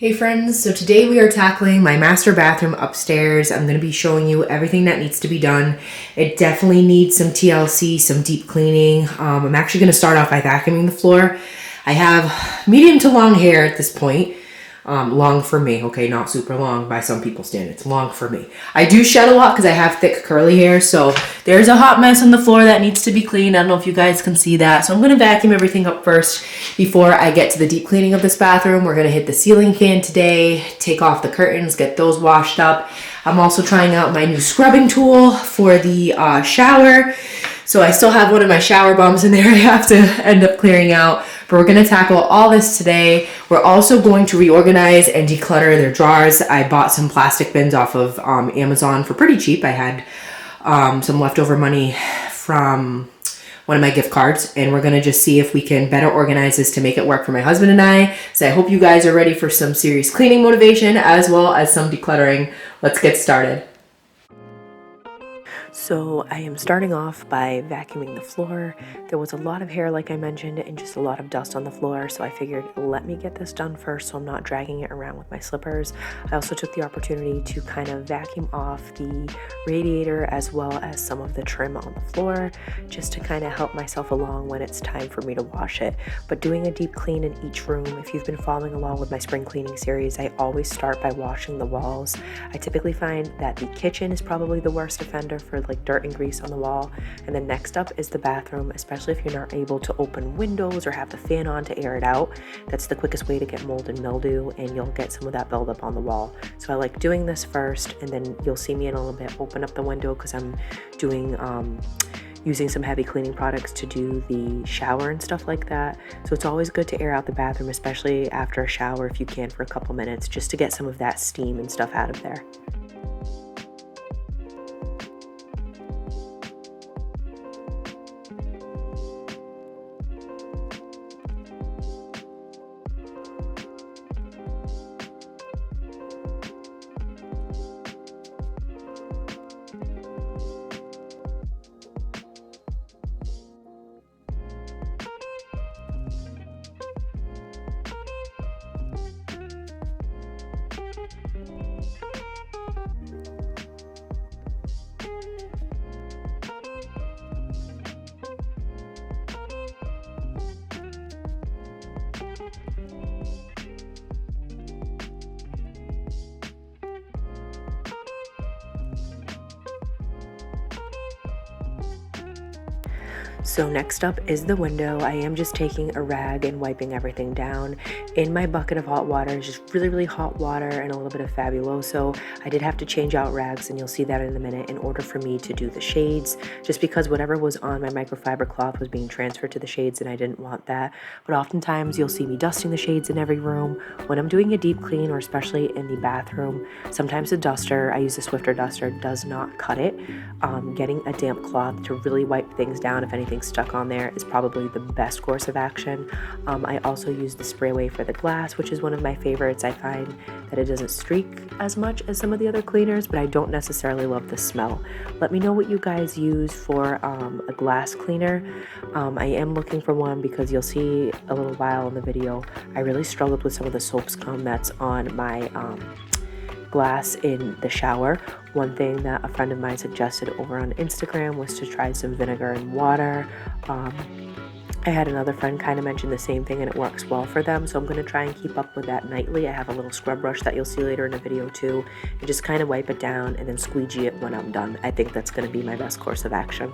Hey friends, so today we are tackling my master bathroom upstairs. I'm going to be showing you everything that needs to be done. It definitely needs some TLC, some deep cleaning. I'm actually going to start off by vacuuming the floor. I have medium to long hair at this point. Long for me, okay, not super long by some people's standards. Long for me. I do shed a lot because I have thick curly hair, so there's a hot mess on the floor that needs to be cleaned. I don't know if you guys can see that. So I'm going to vacuum everything up first before I get to the deep cleaning of this bathroom. We're going to hit the ceiling fan today, take off the curtains, get those washed up. I'm also trying out my new scrubbing tool for the shower. So I still have one of my shower bombs in there I have to end up clearing out. But we're going to tackle all this today. We're also going to reorganize and declutter their drawers. I bought some plastic bins off of Amazon for pretty cheap. I had some leftover money from one of my gift cards, and we're going to just see if we can better organize this to make it work for my husband and I. So I hope you guys are ready for some serious cleaning motivation as well as some decluttering. Let's get started. So I am starting off by vacuuming the floor. There was a lot of hair, like I mentioned, and just a lot of dust on the floor. So I figured, let me get this done first so I'm not dragging it around with my slippers. I also took the opportunity to kind of vacuum off the radiator as well as some of the trim on the floor, just to kind of help myself along when it's time for me to wash it. But doing a deep clean in each room, if you've been following along with my spring cleaning series, I always start by washing the walls. I typically find that the kitchen is probably the worst offender for like dirt and grease on the wall, and then next up is the bathroom, especially if you're not able to open windows or have the fan on to air it out. That's the quickest way to get mold and mildew, and you'll get some of that buildup on the wall. So I like doing this first, and then you'll see me in a little bit open up the window because I'm doing using some heavy cleaning products to do the shower and stuff like that. So it's always good to air out the bathroom, especially after a shower if you can, for a couple minutes, just to get some of that steam and stuff out of there. So next up is the window. I am just taking a rag and wiping everything down. In my bucket of hot water is just really hot water and a little bit of Fabuloso. I did have to change out rags, and you'll see that in a minute, in order for me to do the shades, just because whatever was on my microfiber cloth was being transferred to the shades and I didn't want that. But oftentimes you'll see me dusting the shades in every room. When I'm doing a deep clean, or especially in the bathroom, sometimes a duster, I use a Swiffer duster, does not cut it. Getting a damp cloth to really wipe things down if anything's stuck on there is probably the best course of action. I also use the spray away for the glass, which is one of my favorites. I find that it doesn't streak as much as some of the other cleaners, but I don't necessarily love the smell. Let me know what you guys use for a glass cleaner. I am looking for one because you'll see a little while in the video, I really struggled with some of the soap scum that's on my glass in the shower. One thing that a friend of mine suggested over on Instagram was to try some vinegar and water. I had another friend kind of mention the same thing, and it works well for them, so I'm going to try and keep up with that nightly. I have a little scrub brush that you'll see later in the video too, and just kind of wipe it down and then squeegee it when I'm done. I think that's going to be my best course of action.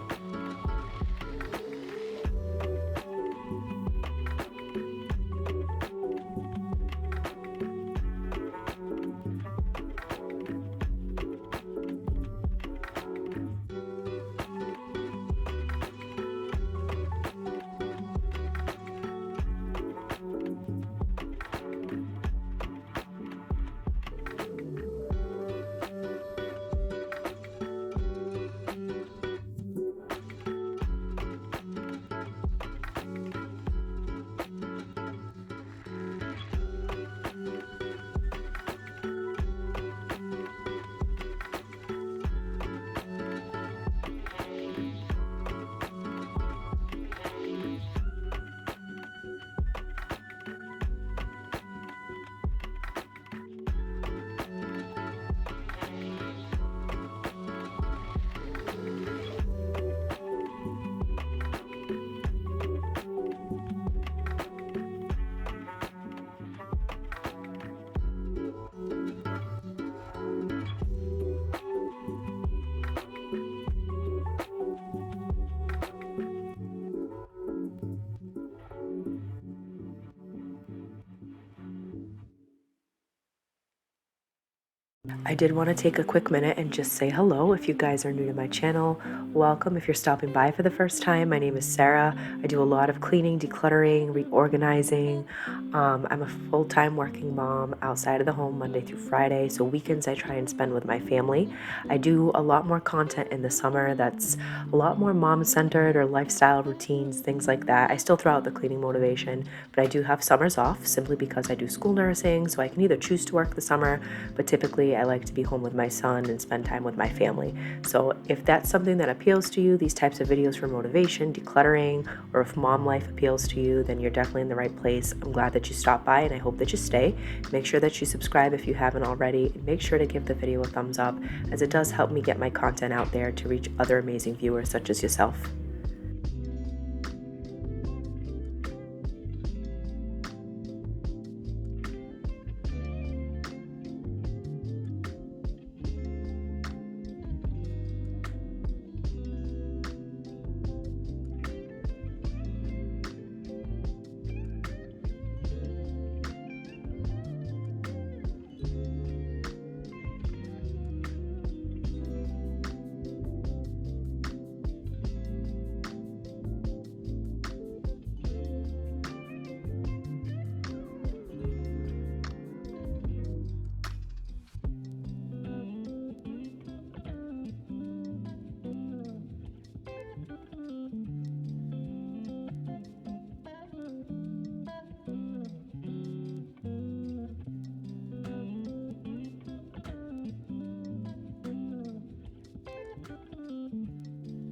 I did want to take a quick minute and just say hello. If you guys are new to my channel, welcome. If you're stopping by for the first time, my name is Sarah. I do a lot of cleaning, decluttering, reorganizing. I'm a full-time working mom outside of the home Monday through Friday, so weekends I try and spend with my family. I do a lot more content in the summer that's a lot more mom-centered or lifestyle routines, things like that. I still throw out the cleaning motivation, but I do have summers off simply because I do school nursing, so I can either choose to work the summer, but typically I like to be home with my son and spend time with my family. So if that's something that appeals to you, these types of videos for motivation, decluttering, or if mom life appeals to you, then you're definitely in the right place. I'm glad that you stopped by and I hope that you stay. Make sure that you subscribe if you haven't already, and make sure to give the video a thumbs up, as it does help me get my content out there to reach other amazing viewers such as yourself.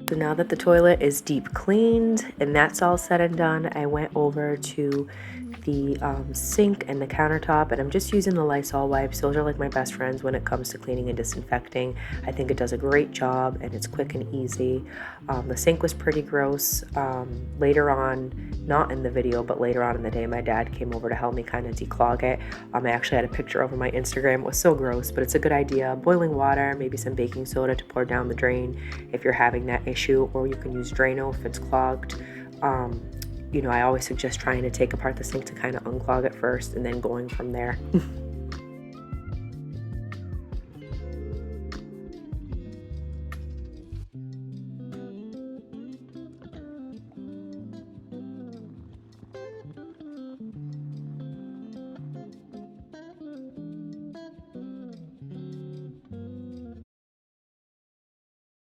So now that the toilet is deep cleaned and that's all said and done, I went over to the sink and the countertop, and I'm just using the Lysol wipes. Those are like my best friends when it comes to cleaning and disinfecting. I think it does a great job and it's quick and easy. The sink was pretty gross. Later on, not in the video, but later on in the day, my dad came over to help me kind of declog it. I actually had a picture over my Instagram. It was so gross, but it's a good idea. Boiling water, maybe some baking soda to pour down the drain if you're having that issue, or you can use Drano if it's clogged. You know, I always suggest trying to take apart the sink to kind of unclog it first and then going from there.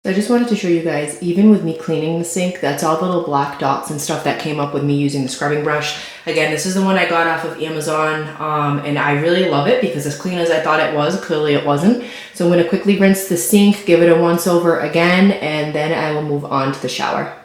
I just wanted to show you guys, even with me cleaning the sink, that's all the little black dots and stuff that came up with me using the scrubbing brush. Again, this is the one I got off of Amazon, and I really love it because as clean as I thought it was, clearly it wasn't. So I'm going to quickly rinse the sink, give it a once over again, and then I will move on to the shower.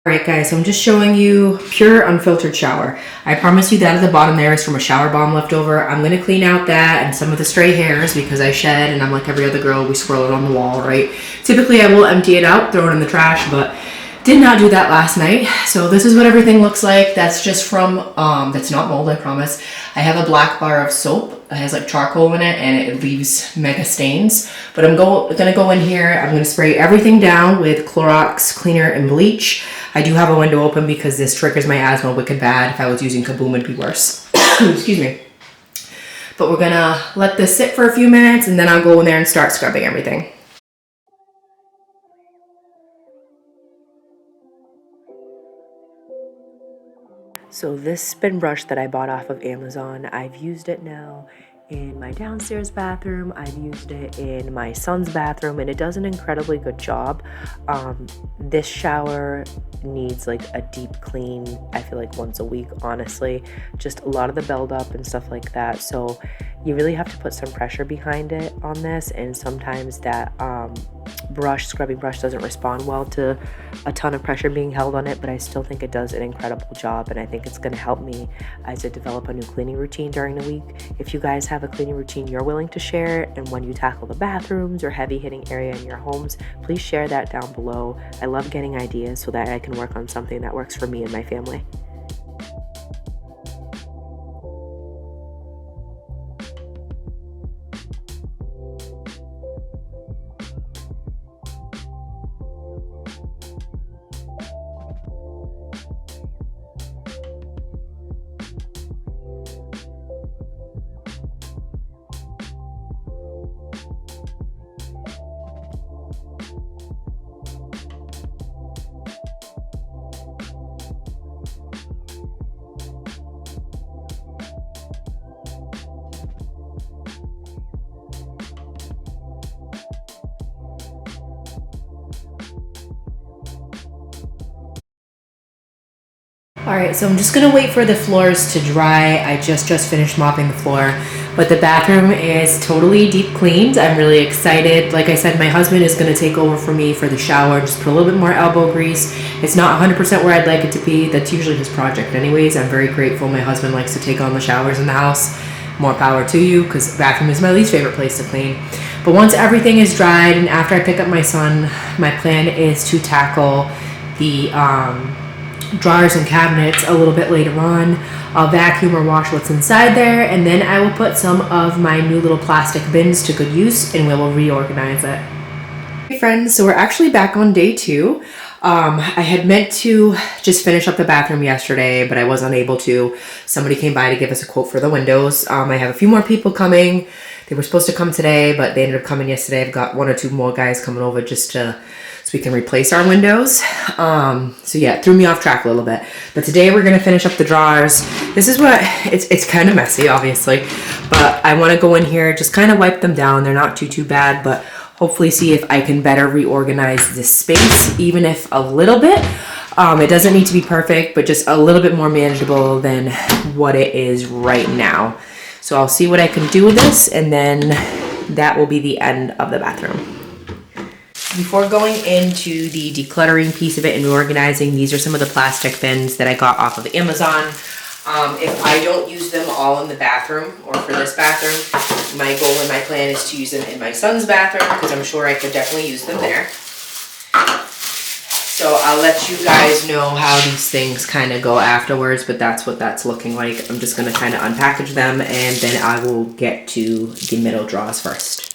Alright guys, so I'm just showing you pure unfiltered shower. I promise you that at the bottom there is from a shower bomb left over. I'm going to clean out that and some of the stray hairs because I shed, and I'm like every other girl, we swirl it on the wall, right? Typically I will empty it out, throw it in the trash, but did not do that last night. So this is what everything looks like. That's just from, that's not mold, I promise. I have a black bar of soap. It has like charcoal in it and it leaves mega stains. But I'm gonna go in here, I'm gonna spray everything down with Clorox cleaner and bleach. I do have a window open because this triggers my asthma wicked bad. If I was using Kaboom, it'd be worse. Excuse me. But we're gonna let this sit for a few minutes and then I'll go in there and start scrubbing everything. So this spin brush that I bought off of Amazon, I've used it now in my downstairs bathroom. I've used it in my son's bathroom, and it does an incredibly good job. This shower needs like a deep clean, I feel like once a week, honestly. Just a lot of the buildup and stuff like that. So you really have to put some pressure behind it on this, and sometimes that scrubbing brush doesn't respond well to a ton of pressure being held on it, but I still think it does an incredible job, and I think it's going to help me as I develop a new cleaning routine during the week. If you guys have a cleaning routine you're willing to share, and when you tackle the bathrooms or heavy hitting area in your homes, please share that down below. I love getting ideas so that I can work on something that works for me and my family. All right, so I'm just gonna wait for the floors to dry. I just finished mopping the floor, but the bathroom is totally deep cleaned. I'm really excited. Like I said, my husband is gonna take over for me for the shower, just put a little bit more elbow grease. It's not 100% where I'd like it to be. That's usually his project anyways. I'm very grateful my husband likes to take on the showers in the house. More power to you, because the bathroom is my least favorite place to clean. But once everything is dried and after I pick up my son, my plan is to tackle the drawers and cabinets a little bit later on. I'll vacuum or wash what's inside there, and then I will put some of my new little plastic bins to good use, and we will reorganize it. Hey friends, so we're actually back on day 2. I had meant to just finish up the bathroom yesterday, but I was unable to. Somebody came by to give us a quote for the windows. I have a few more people coming. They were supposed to come today, but they ended up coming yesterday. I've got 1 or 2 more guys coming over just so we can replace our windows. So yeah, it threw me off track a little bit. But today we're gonna finish up the drawers. This is what, it's kind of messy, obviously, but I wanna go in here, just kind of wipe them down. They're not too bad, but hopefully see if I can better reorganize this space, even if a little bit. It doesn't need to be perfect, but just a little bit more manageable than what it is right now. So I'll see what I can do with this, and then that will be the end of the bathroom. Before going into the decluttering piece of it and reorganizing, these are some of the plastic bins that I got off of Amazon. If I don't use them all in the bathroom or for this bathroom, my goal and my plan is to use them in my son's bathroom, because I'm sure I could definitely use them there. So I'll let you guys know how these things kind of go afterwards, but that's what that's looking like. I'm just going to kind of unpackage them, and then I will get to the middle drawers first.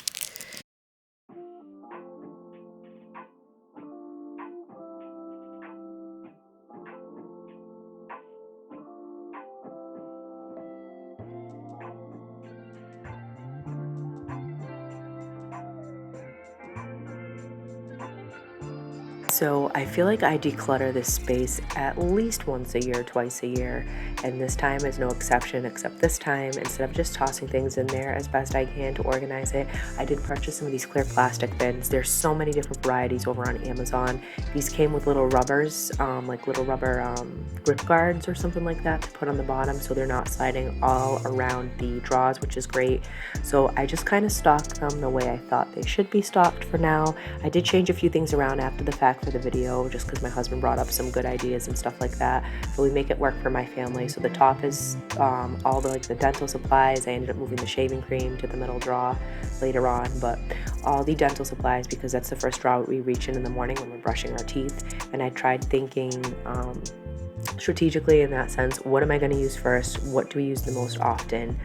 So I feel like I declutter this space at least once a year, twice a year, and this time is no exception, except this time, instead of just tossing things in there as best I can to organize it, I did purchase some of these clear plastic bins. There's so many different varieties over on Amazon. These came with little rubbers, like little rubber grip guards or something like that to put on the bottom, so they're not sliding all around the drawers, which is great. So I just kind of stocked them the way I thought they should be stocked for now. I did change a few things around after the fact for the video, just because my husband brought up some good ideas and stuff like that, but we make it work for my family. So the top is all the dental supplies. I ended up moving the shaving cream to the middle drawer later on, but all the dental supplies, because that's the first drawer we reach in the morning when we're brushing our teeth. And I tried thinking strategically in that sense. What am I going to use first? What do we use the most often?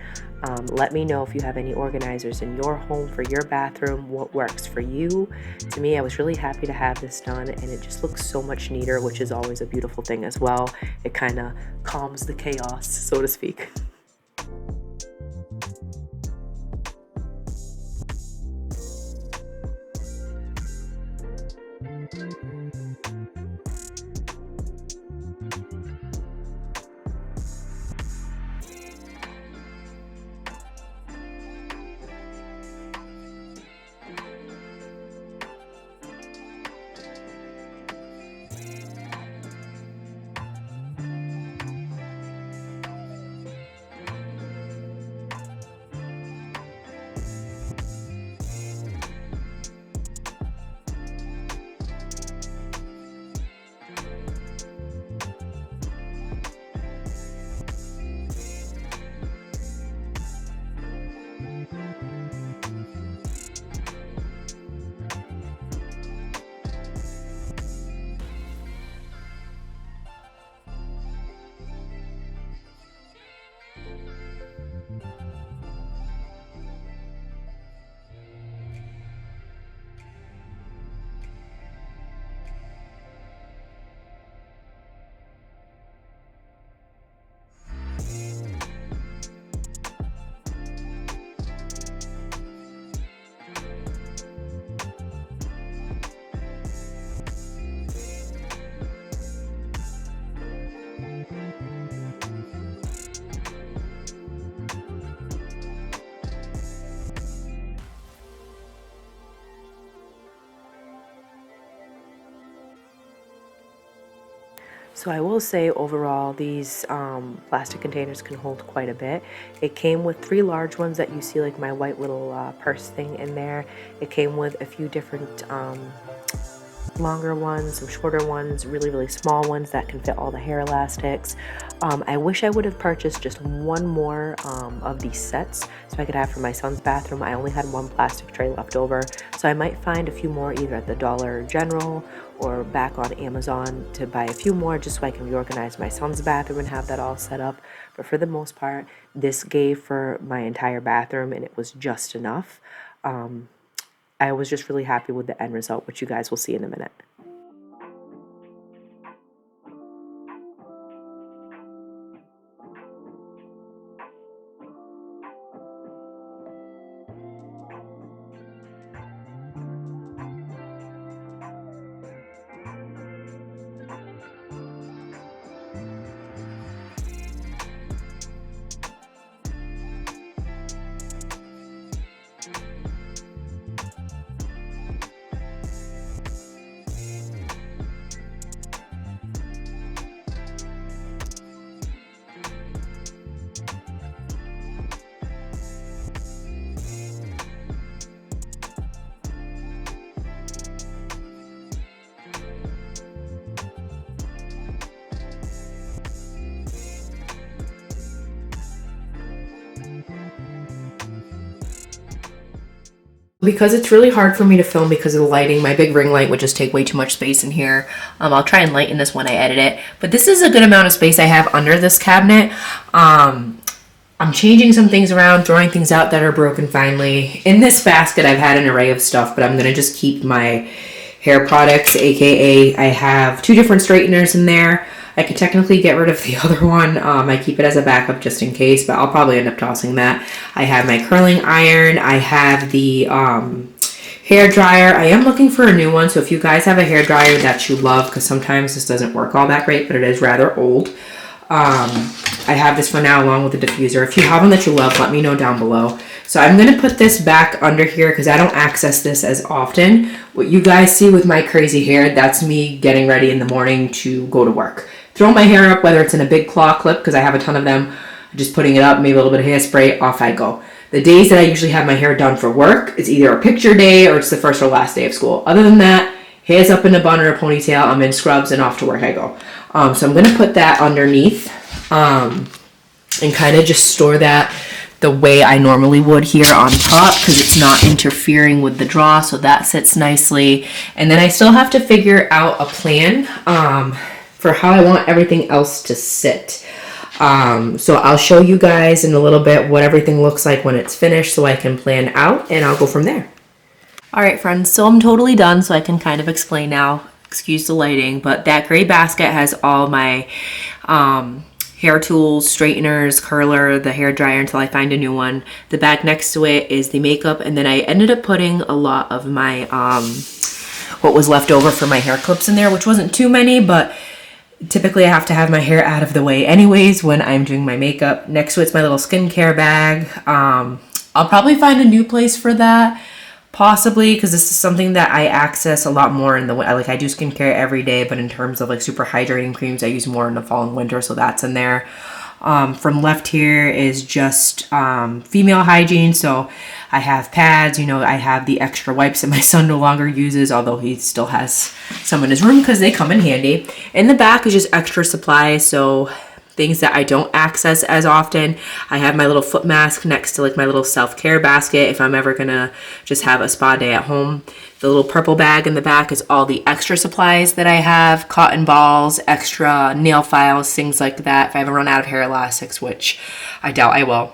Let me know if you have any organizers in your home for your bathroom, what works for you. To me, I was really happy to have this done, and it just looks so much neater, which is always a beautiful thing as well. It kind of calms the chaos, so to speak. So I will say overall these plastic containers can hold quite a bit. It came with 3 large ones that you see, like my white little purse thing in there. It came with a few different longer ones, some shorter ones, really small ones that can fit all the hair elastics. I wish I would have purchased just one more of these sets so I could have for my son's bathroom. I only had 1 plastic tray left over, so I might find a few more either at the Dollar General or back on Amazon to buy a few more just so I can reorganize my son's bathroom and have that all set up. But for the most part, this gave for my entire bathroom and it was just enough. I was just really happy with the end result, which you guys will see in a minute. Because it's really hard for me to film because of the lighting, my big ring light would just take way too much space in here. I'll try and lighten this when I edit it. But this is a good amount of space I have under this cabinet. I'm changing some things around, throwing things out that are broken finally. In this basket, I've had an array of stuff, but I'm going to just keep my hair products, aka I have 2 different straighteners in there. I could technically get rid of the other one. I keep it as a backup just in case, but I'll probably end up tossing that. I have my curling iron. I have the hair dryer. I am looking for a new one, so if you guys have a hair dryer that you love, because sometimes this doesn't work all that great, but it is rather old. I have this for now along with the diffuser. If you have one that you love, let me know down below. So I'm going to put this back under here because I don't access this as often. What you guys see with my crazy hair, that's me getting ready in the morning to go to work. Throw my hair up, whether it's in a big claw clip, because I have a ton of them, just putting it up, maybe a little bit of hairspray, off I go. The days that I usually have my hair done for work, it's either a picture day or it's the first or last day of school. Other than that, hair's up in a bun or a ponytail, I'm in scrubs and off to work I go. So I'm going to put that underneath and kind of just store that the way I normally would here on top because it's not interfering with the draw, so that sits nicely. And then I still have to figure out a plan for how I want everything else to sit. So I'll show you guys in a little bit what everything looks like when it's finished so I can plan out and I'll go from there. All right, friends, so I'm totally done, so I can kind of explain now. Excuse the lighting, but that gray basket has all my hair tools, straighteners, curler, the hair dryer until I find a new one. The bag next to it is the makeup, and then I ended up putting a lot of my what was left over for my hair clips in there, which wasn't too many, but typically I have to have my hair out of the way anyways when I'm doing my makeup. Next to it's my little skincare bag. I'll probably find a new place for that, possibly, because this is something that I access a lot more in the like I do skincare every day, but in terms of like super hydrating creams, I use more in the fall and winter, so that's in there. From left here is just female hygiene, so I have pads, you know, I have the extra wipes that my son no longer uses, although he still has some in his room because they come in handy. In the back is just extra supplies, so things that I don't access as often. I have my little foot mask next to like my little self-care basket if I'm ever gonna just have a spa day at home. The little purple bag in the back is all the extra supplies that I have, cotton balls, extra nail files, things like that if I ever run out of hair elastics, which I doubt I will.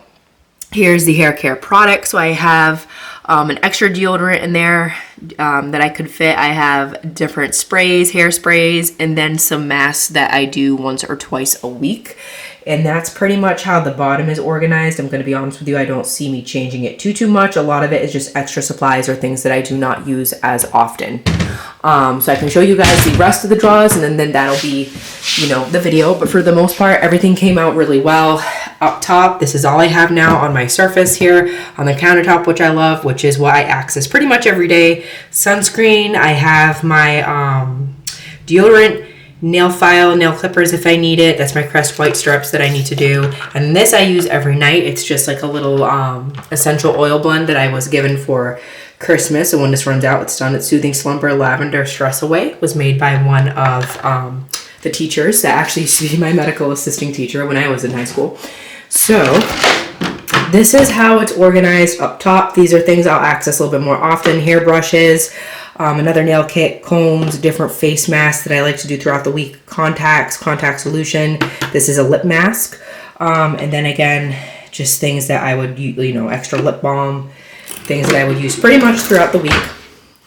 Here's the hair care product. So I have an extra deodorant in there that I could fit. I have different sprays, hair sprays, and then some masks that I do once or twice a week. And that's pretty much how the bottom is organized. I'm going to be honest with you, I don't see me changing it too much. A lot of it is just extra supplies or things that I do not use as often. So I can show you guys the rest of the drawers, and then that'll be, you know, the video. But for the most part, everything came out really well. Up top, this is all I have now on my surface here on the countertop, which I love, which is what I access pretty much every day. Sunscreen, I have my deodorant, nail file, nail clippers if I need it. That's my Crest white strips that I need to do. And this I use every night. It's just like a little essential oil blend that I was given for Christmas. And when this runs out, it's done. It's Soothing Slumber Lavender Stress Away. It was made by one of the teachers that actually used to be my medical assisting teacher when I was in high school. So this is how it's organized up top. These are things I'll access a little bit more often. Hair brushes, another nail kit, combs, different face masks that I like to do throughout the week, contacts, contact solution. This is a lip mask. And then again, just things that I would, extra lip balm, things that I would use pretty much throughout the week.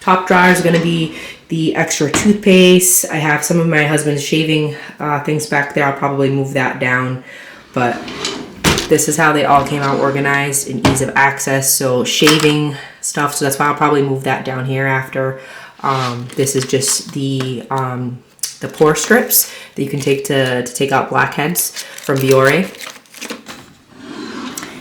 Top drawer is going to be the extra toothpaste. I have some of my husband's shaving things back there. I'll probably move that down, but this is how they all came out organized and ease of access. So shaving stuff, so that's why I'll probably move that down here after. This is just the pore strips that you can take to take out blackheads from Biore.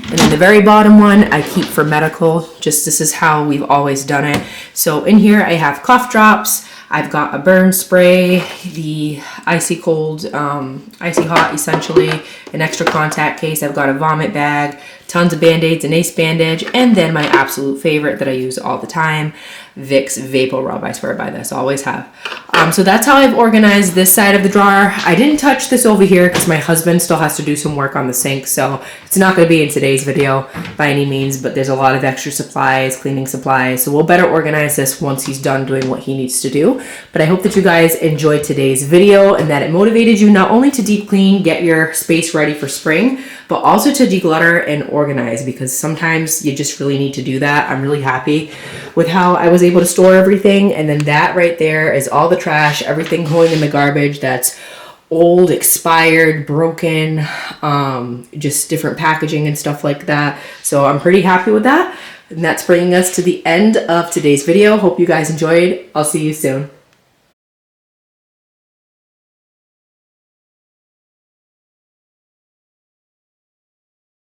And then the very bottom one I keep for medical. Just this is how we've always done it. So in here I have cough drops. I've got a burn spray, the icy cold, icy hot essentially, an extra contact case. I've got a vomit bag, tons of Band-Aids, an ace bandage, and then my absolute favorite that I use all the time, Vicks Vapor Rub. I swear by this, always have. So that's how I've organized this side of the drawer. I didn't touch this over here because my husband still has to do some work on the sink, so it's not going to be in today's video by any means, but there's a lot of extra supplies, cleaning supplies, so we'll better organize this once he's done doing what he needs to do. But I hope that you guys enjoyed today's video and that it motivated you not only to deep clean, get your space ready for spring, but also to declutter and organize, because sometimes you just really need to do that. I'm really happy with how I was able to store everything, and then that right there is all the trash, everything going in the garbage that's old, expired, broken, just different packaging and stuff like that. So I'm pretty happy with that. And that's bringing us to the end of today's video. Hope you guys enjoyed. I'll see you soon.